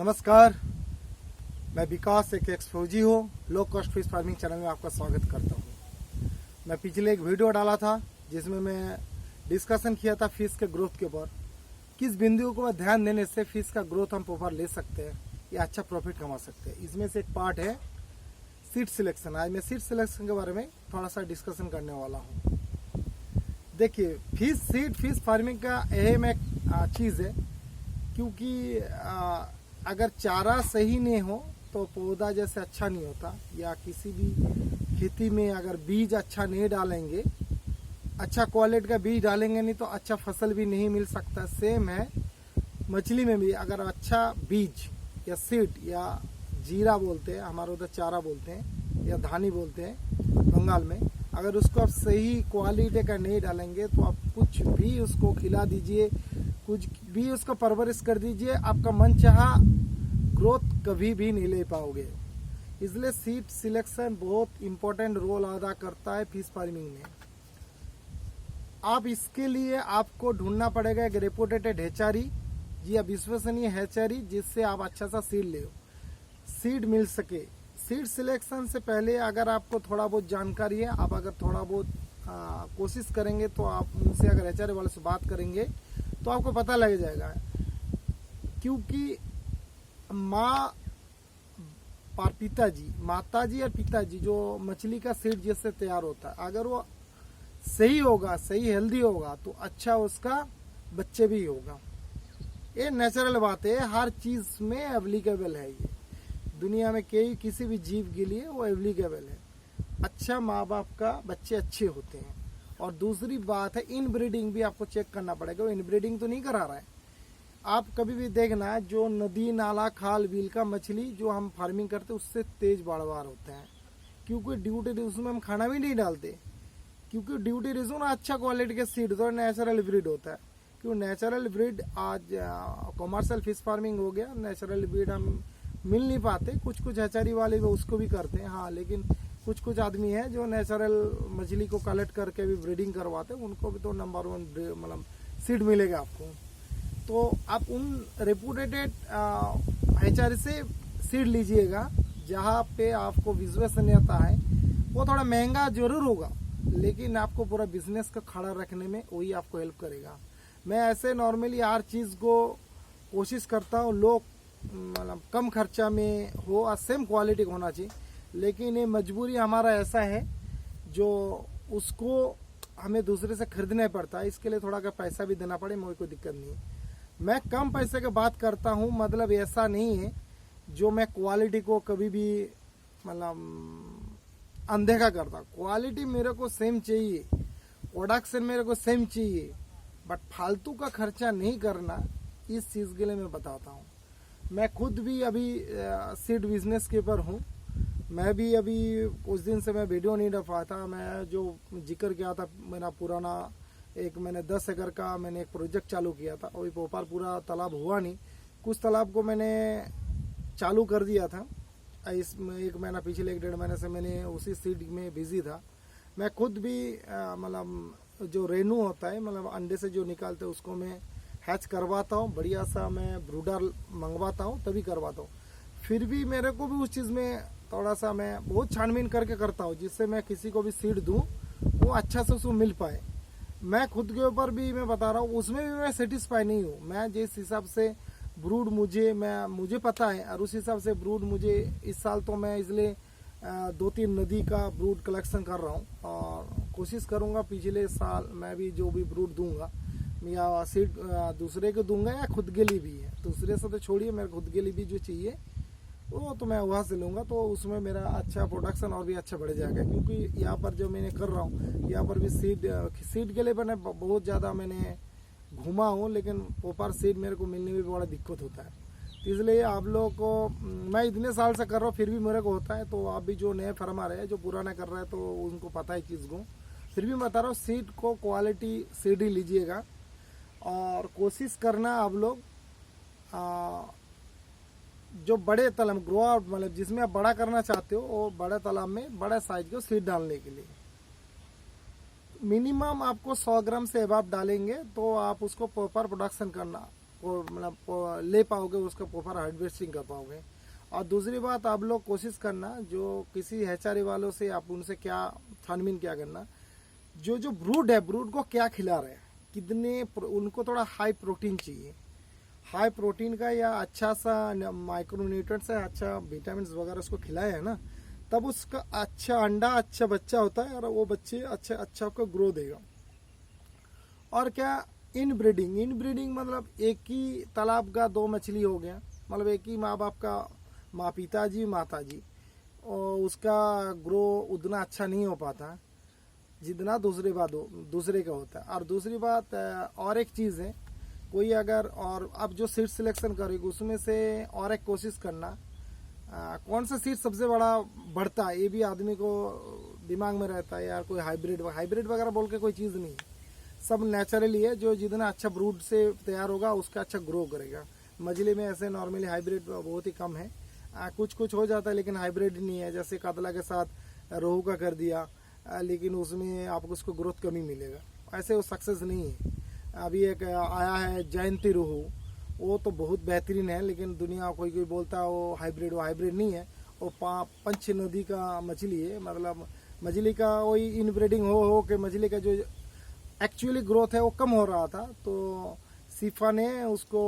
नमस्कार, मैं विकास एक एक्सफौजी हूँ। Low cost fish farming channel में आपका स्वागत करता हूँ। मैं पिछले एक वीडियो डाला था जिसमें मैं डिस्कशन किया था फिश के ग्रोथ के ऊपर, किस बिंदुओं को ध्यान देने से फिश का ग्रोथ हम ऊपर ले सकते हैं या अच्छा प्रॉफिट कमा सकते हैं। इसमें से एक पार्ट है सीड सिलेक्शन। आज मैं सीड सिलेक्शन के बारे में थोड़ा सा डिस्कशन करने वाला हूँ। देखिए, फिश फार्मिंग का अहम एक चीज़ है, क्योंकि अगर चारा सही नहीं हो तो पौधा जैसे अच्छा नहीं होता, या किसी भी खेती में अगर बीज अच्छा नहीं डालेंगे, अच्छा क्वालिटी का बीज डालेंगे नहीं तो अच्छा फसल भी नहीं मिल सकता। सेम है मछली में भी, अगर अच्छा बीज या सीड या जीरा बोलते हैं, हमारे उधर चारा बोलते हैं या धानी बोलते हैं बंगाल में, अगर उसको आप सही क्वालिटी का नहीं डालेंगे तो आप कुछ भी उसको खिला दीजिए, कुछ भी उसको परवरिश कर दीजिए, आपका मनचाहा ग्रोथ कभी भी नहीं ले पाओगे। इसलिए सीड सिलेक्शन बहुत इंपॉर्टेंट रोल अदा करता है फिश फार्मिंग में। आप इसके लिए आपको ढूंढना पड़ेगा एक रेपुटेटेड हैचरी, जी या विश्वसनीय हैचरी, जिससे आप अच्छा सा सीड ले सीड मिल सके। सीड सिलेक्शन से पहले अगर आपको थोड़ा बहुत जानकारी है, आप अगर थोड़ा बहुत कोशिश करेंगे तो आप उनसे अगर हैचरी वाले से बात करेंगे तो आपको पता लग जाएगा। क्योंकि माताजी और पिताजी जो मछली का सीड जिससे तैयार होता है, अगर वो सही होगा, सही हेल्दी होगा तो अच्छा उसका बच्चे भी होगा। ये नेचुरल बात है, हर चीज में एप्लीकेबल है। ये दुनिया में किसी भी जीव के लिए वो एप्लीकेबल है। अच्छा माँ बाप का बच्चे अच्छे होते हैं। और दूसरी बात है, इनब्रीडिंग भी आपको चेक करना पड़ेगा। वो इनब्रीडिंग तो नहीं करा रहा है। आप कभी भी देखना, जो नदी नाला खाल बिल का मछली जो हम फार्मिंग करते हैं उससे तेज बाड़वार होते हैं, क्योंकि ड्यूटी उसमें हम खाना भी नहीं डालते, क्योंकि ड्यूटी रिजो ना अच्छा क्वालिटी के सीड तो नेचुरल ब्रीड होता है। क्योंकि नेचुरल ब्रीड आज कॉमर्शियल फिश फार्मिंग हो गया, नेचुरल ब्रीड हम मिल नहीं पाते। कुछ हैचरी वाले उसको भी करते हैं, हाँ, लेकिन कुछ आदमी है जो नेचुरल मछली को कलेक्ट करके भी ब्रीडिंग करवाते हैं, उनको भी तो नंबर 1 मतलब सीड मिलेगा आपको। तो आप उन रेपुटेटेड हैचरी से सीड लीजिएगा, जहाँ पे आपको विश्वसनीयता है। वो थोड़ा महंगा जरूर होगा, लेकिन आपको पूरा बिजनेस का खड़ा रखने में वही आपको हेल्प करेगा। मैं ऐसे नॉर्मली हर चीज़ को कोशिश करता हूँ लोग मतलब कम खर्चा में हो और सेम क्वालिटी का होना चाहिए, लेकिन ये मजबूरी हमारा ऐसा है जो उसको हमें दूसरे से खरीदना पड़ता है। इसके लिए थोड़ा का पैसा भी देना पड़े, मुझे कोई दिक्कत नहीं है। मैं कम पैसे की बात करता हूँ, मतलब ऐसा नहीं है जो मैं क्वालिटी को कभी भी मतलब अनदेखा करता। क्वालिटी मेरे को सेम चाहिए, प्रोडक्शन मेरे को सेम चाहिए, बट फालतू का खर्चा नहीं करना। इस चीज़ के लिए मैं बताता हूँ। मैं खुद भी अभी सीड बिजनेस के ऊपर हूँ। मैं भी अभी कुछ दिन से मैं वीडियो नहीं डाल पाया था। मैं जो जिक्र किया था मेरा पुराना मैंने 10 एकड़ का मैंने एक प्रोजेक्ट चालू किया था, और भोपाल पूरा तालाब हुआ नहीं, कुछ तालाब को मैंने चालू कर दिया था। इसमें 1 महीना पिछले 1-1.5 महीने से मैंने उसी सीड में बिजी था। मैं खुद भी मतलब जो रेनू होता है, मतलब अंडे से जो निकालते हैं उसको मैं हैच करवाता हूँ, बढ़िया सा मैं ब्रूडर मंगवाता हूँ तभी करवाता हूँ। फिर भी मेरे को भी उस चीज़ में थोड़ा सा मैं बहुत छानबीन करके करता हूँ, जिससे मैं किसी को भी सीड दूँ वो अच्छा से उसको मिल पाए। मैं खुद के ऊपर भी मैं बता रहा हूँ, उसमें भी मैं सेटिस्फाई नहीं हूँ। मैं जिस हिसाब से ब्रूड मुझे पता है, और उस हिसाब से ब्रूड मुझे इस साल तो मैं इसलिए 2-3 नदी का ब्रूड कलेक्शन कर रहा हूँ, और कोशिश करूँगा पिछले साल मैं भी जो भी ब्रूड दूंगा या सीड दूसरे को दूंगा या खुद के लिए भी है। दूसरे से तो छोड़िए, मेरे खुद के लिए भी जो चाहिए वो तो मैं वहाँ से लूँगा, तो उसमें मेरा अच्छा प्रोडक्शन और भी अच्छा बढ़ जाएगा। क्योंकि यहाँ पर जो मैंने कर रहा हूँ, यहाँ पर भी सीड के लिए मैंने बहुत ज़्यादा मैंने घूमा हूँ, लेकिन प्रॉपर सीड मेरे को मिलने में भी बड़ा दिक्कत होता है। तो इसलिए आप लोगों को मैं इतने साल से कर रहा हूँ, फिर भी मेरे को होता है। तो आप भी जो नए फार्मर है, जो पुराना कर रहा है, तो उनको पता है चीज़ को। फिर भी मैं बता रहा हूँ, सीड को क्वालिटी सीड ही लीजिएगा, और कोशिश करना आप लोग जो बड़े तालाब ग्रो आउट, मतलब जिसमें आप बड़ा करना चाहते हो, वो बड़े तालाब में बड़ा साइज को सीड डालने के लिए मिनिमम आपको 100 ग्राम से अबव डालेंगे तो आप उसको प्रॉपर प्रोडक्शन करना। मतलब ले पाओगे, उसका प्रॉपर हार्वेस्टिंग कर पाओगे। और दूसरी बात, आप लोग कोशिश करना जो किसी हैचारी वालों से आप उनसे क्या छानबीन क्या करना, जो ब्रूड है, ब्रूड को क्या खिला रहे हैं, कितने उनको थोड़ा हाई प्रोटीन चाहिए, हाई प्रोटीन का या अच्छा सा माइक्रोन्यूट्रिएंट्स है, अच्छा विटामिन वगैरह उसको खिलाया है ना, तब उसका अच्छा अंडा, अच्छा बच्चा होता है और वो बच्चे अच्छा आपको ग्रो देगा। और क्या, इन ब्रीडिंग मतलब एक ही तालाब का दो मछली हो गया, मतलब एक ही माँ बाप का, माँ पिताजी माता जी, और उसका ग्रो उतना अच्छा नहीं हो पाता जितना दूसरे का होता है। और दूसरी बात और एक चीज़ है, कोई अगर और आप जो सीड सिलेक्शन करोगे उसमें से और एक कोशिश करना, कौन सा सीड सबसे बड़ा बढ़ता है, ये भी आदमी को दिमाग में रहता है यार। कोई हाइब्रिड वगैरह बोल के कोई चीज़ नहीं, सब नेचुरली है। जो जितना अच्छा ब्रूड से तैयार होगा उसका अच्छा ग्रो करेगा। मछली में ऐसे नॉर्मली हाइब्रिड बहुत ही कम है, कुछ हो जाता है लेकिन हाइब्रिड नहीं है। जैसे कातला के साथ रोहू का कर दिया, लेकिन उसमें आपको उसको ग्रोथ कमी मिलेगा, ऐसे वो सक्सेस नहीं है। अभी एक आया है जयंती रोहू, वो तो बहुत बेहतरीन है, लेकिन दुनिया कोई बोलता है वो हाइब्रिड नहीं है। वो पंच नदी का मछली है, मतलब मछली का वही इनब्रीडिंग हो के मछली का जो एक्चुअली ग्रोथ है वो कम हो रहा था। तो सीफा ने उसको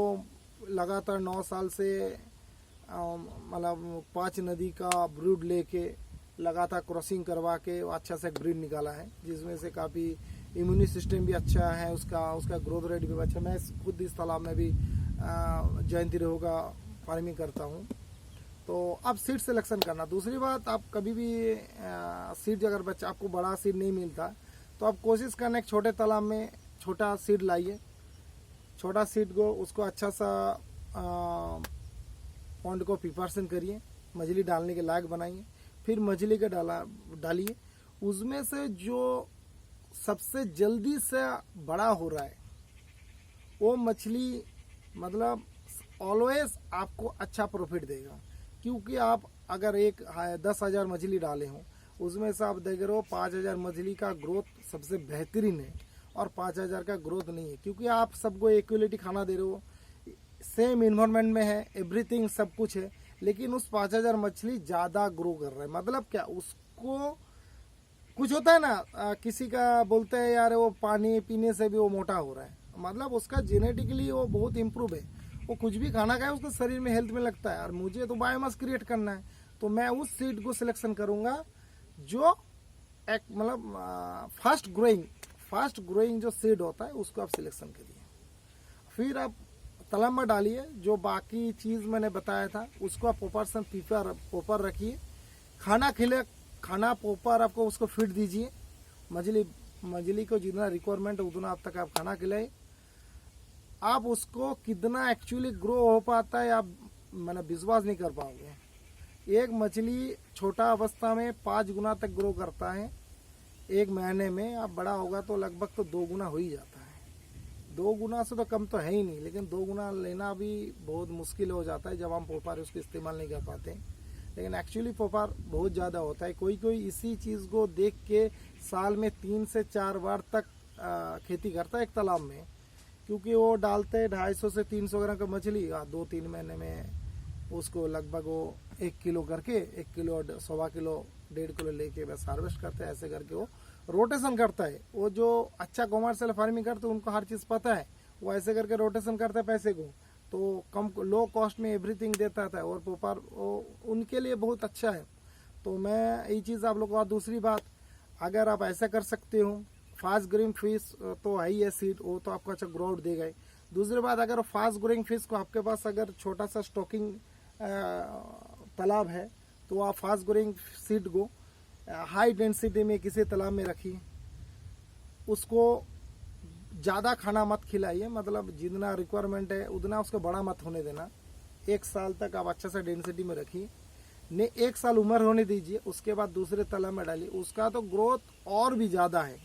लगातार 9 साल से मतलब 5 नदी का ब्रूड लेके लगातार क्रॉसिंग करवा के अच्छा से ब्रीड निकाला है, जिसमें से काफ़ी इम्यूनी सिस्टम भी अच्छा है, उसका ग्रोथ रेट भी अच्छा। मैं खुद इस तालाब में भी जयंती रोहू का फार्मिंग करता हूँ। तो आप सीड सिलेक्शन करना। दूसरी बात, आप कभी भी सीड अगर बच्चा आपको बड़ा सीड नहीं मिलता तो आप कोशिश करना एक छोटे तालाब में छोटा सीड लाइए, छोटा सीड को उसको अच्छा सा पॉन्ड को प्रिपरेशन करिए, मछली डालने के लायक बनाइए, फिर मछली का डालिए। उसमें से जो सबसे जल्दी से बड़ा हो रहा है वो मछली मतलब ऑलवेज आपको अच्छा प्रॉफिट देगा। क्योंकि आप अगर 10,000 मछली डाले हों, उसमें से आप देख रहे हो 5,000 मछली का ग्रोथ सबसे बेहतरीन है और 5,000 का ग्रोथ नहीं है। क्योंकि आप सबको इक्वलिटी खाना दे रहे हो, सेम इन्वायरमेंट में है, एवरीथिंग सब कुछ है, लेकिन उस 5,000 मछली ज़्यादा ग्रो कर रहा है। मतलब क्या, उसको कुछ होता है ना, किसी का बोलते हैं यार वो पानी पीने से भी वो मोटा हो रहा है, मतलब उसका जेनेटिकली वो बहुत इम्प्रूव है, वो कुछ भी खाना खाए उसके शरीर में हेल्थ में लगता है। और मुझे तो बायोमास क्रिएट करना है, तो मैं उस सीड को सिलेक्शन करूंगा जो एक मतलब फास्ट ग्रोइंग जो सीड होता है उसको आप सिलेक्शन करिए। फिर आप तालाब में डालिए, जो बाकी चीज़ मैंने बताया था उसको आप पोपर रखिए, खाना पोपर आपको उसको फीड दीजिए। मछली को जितना रिक्वायरमेंट है उतना आप तक आप खाना खिलाए। आप उसको कितना एक्चुअली ग्रो हो पाता है आप मैंने विश्वास नहीं कर पाओगे। एक मछली छोटा अवस्था में 5 गुना तक ग्रो करता है, 1 महीने में आप बड़ा होगा तो लगभग तो 2 गुना हो ही जाता है। 2 गुना से तो कम तो है ही नहीं, लेकिन 2 गुना लेना भी बहुत मुश्किल हो जाता है जब हम पोपार उसको इस्तेमाल नहीं कर पाते। लेकिन एक्चुअली पोपार बहुत ज़्यादा होता है। कोई इसी चीज़ को देख के साल में 3 से 4 बार तक खेती करता है एक तालाब में, क्योंकि वो डालते हैं 250 से 300 ग्राम का मछली, 2-3 महीने में उसको लगभग वो 1 किलो करके 1 किलो 1.25 किलो 1.5 किलो लेके बस हार्वेस्ट करते हैं। ऐसे करके वो रोटेशन करता है। वो जो अच्छा कॉमर्शियल फार्मिंग करते हैं उनको हर चीज़ पता है, वो ऐसे करके रोटेशन करता है पैसे को, तो कम लो कॉस्ट में एवरीथिंग देता था और पोपार उनके लिए बहुत अच्छा है। तो मैं यही चीज़ आप लोग को। दूसरी बात, अगर आप ऐसा कर सकते हो, फास्ट ग्रोइंग फिश तो है ही है सीड, वो तो आपको अच्छा ग्रो आउट देगा ही। दूसरी बात, अगर फास्ट ग्रोइंग फिश को आपके पास अगर छोटा सा स्टॉकिंग तालाब है तो आप फास्ट ग्रोइंग सीड को हाई डेंसिटी में किसी तालाब में रखिए, उसको ज़्यादा खाना मत खिलाइए, मतलब जितना रिक्वायरमेंट है उतना उसको बड़ा मत होने देना। 1 साल तक आप अच्छा सा डेंसिटी में रखिए, ने 1 साल उम्र होने दीजिए, उसके बाद दूसरे तालाब में डालिए, उसका तो ग्रोथ और भी ज़्यादा है।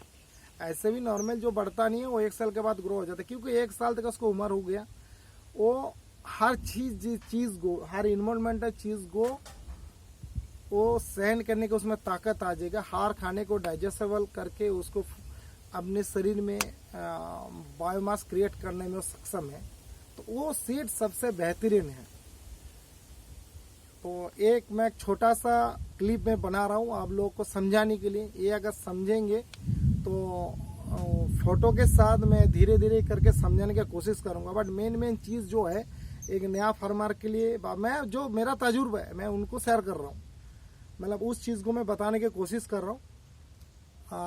ऐसे भी नॉर्मल जो बढ़ता नहीं है वो 1 साल के बाद ग्रो हो जाता है, क्योंकि 1 साल तक उसको उम्र हो गया, वो हर चीज़ को, हर इन्वायरमेंटल चीज़ को वो सहन करने की उसमें ताकत आ जाएगा। हर खाने को डाइजेस्टेबल करके उसको अपने शरीर में बायोमास क्रिएट करने में वो सक्षम है। तो वो सीड सबसे बेहतरीन है। तो मैं छोटा सा क्लिप में बना रहा हूँ आप लोगों को समझाने के लिए। ये अगर समझेंगे तो फोटो के साथ मैं धीरे धीरे करके समझाने की कोशिश करूंगा। बट मेन चीज़ जो है एक नया फार्मर के लिए मैं जो मेरा तजुर्बा है मैं उनको शेयर कर रहा हूँ, मतलब उस चीज़ को मैं बताने की कोशिश कर रहा हूँ।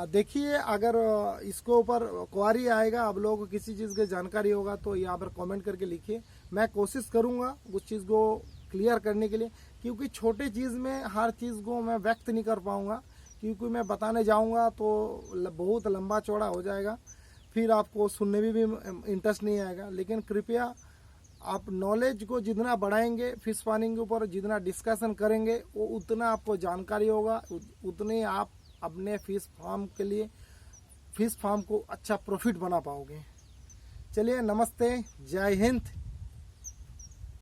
देखिए, अगर इसके ऊपर क्वारी आएगा, आप लोगों को किसी चीज़ की जानकारी होगा तो यहाँ पर कमेंट करके लिखिए। मैं कोशिश करूँगा उस चीज़ को क्लियर करने के लिए, क्योंकि छोटे चीज़ में हर चीज़ को मैं व्यक्त नहीं कर पाऊँगा, क्योंकि मैं बताने जाऊँगा तो बहुत लंबा चौड़ा हो जाएगा, फिर आपको सुनने में भी इंटरेस्ट नहीं आएगा। लेकिन कृपया आप नॉलेज को जितना बढ़ाएंगे, फिश फार्मिंग के ऊपर जितना डिस्कशन करेंगे वो उतना आपको जानकारी होगा, उतने आप अपने फिश फार्म को अच्छा प्रॉफिट बना पाओगे। चलिए, नमस्ते, जय हिंद।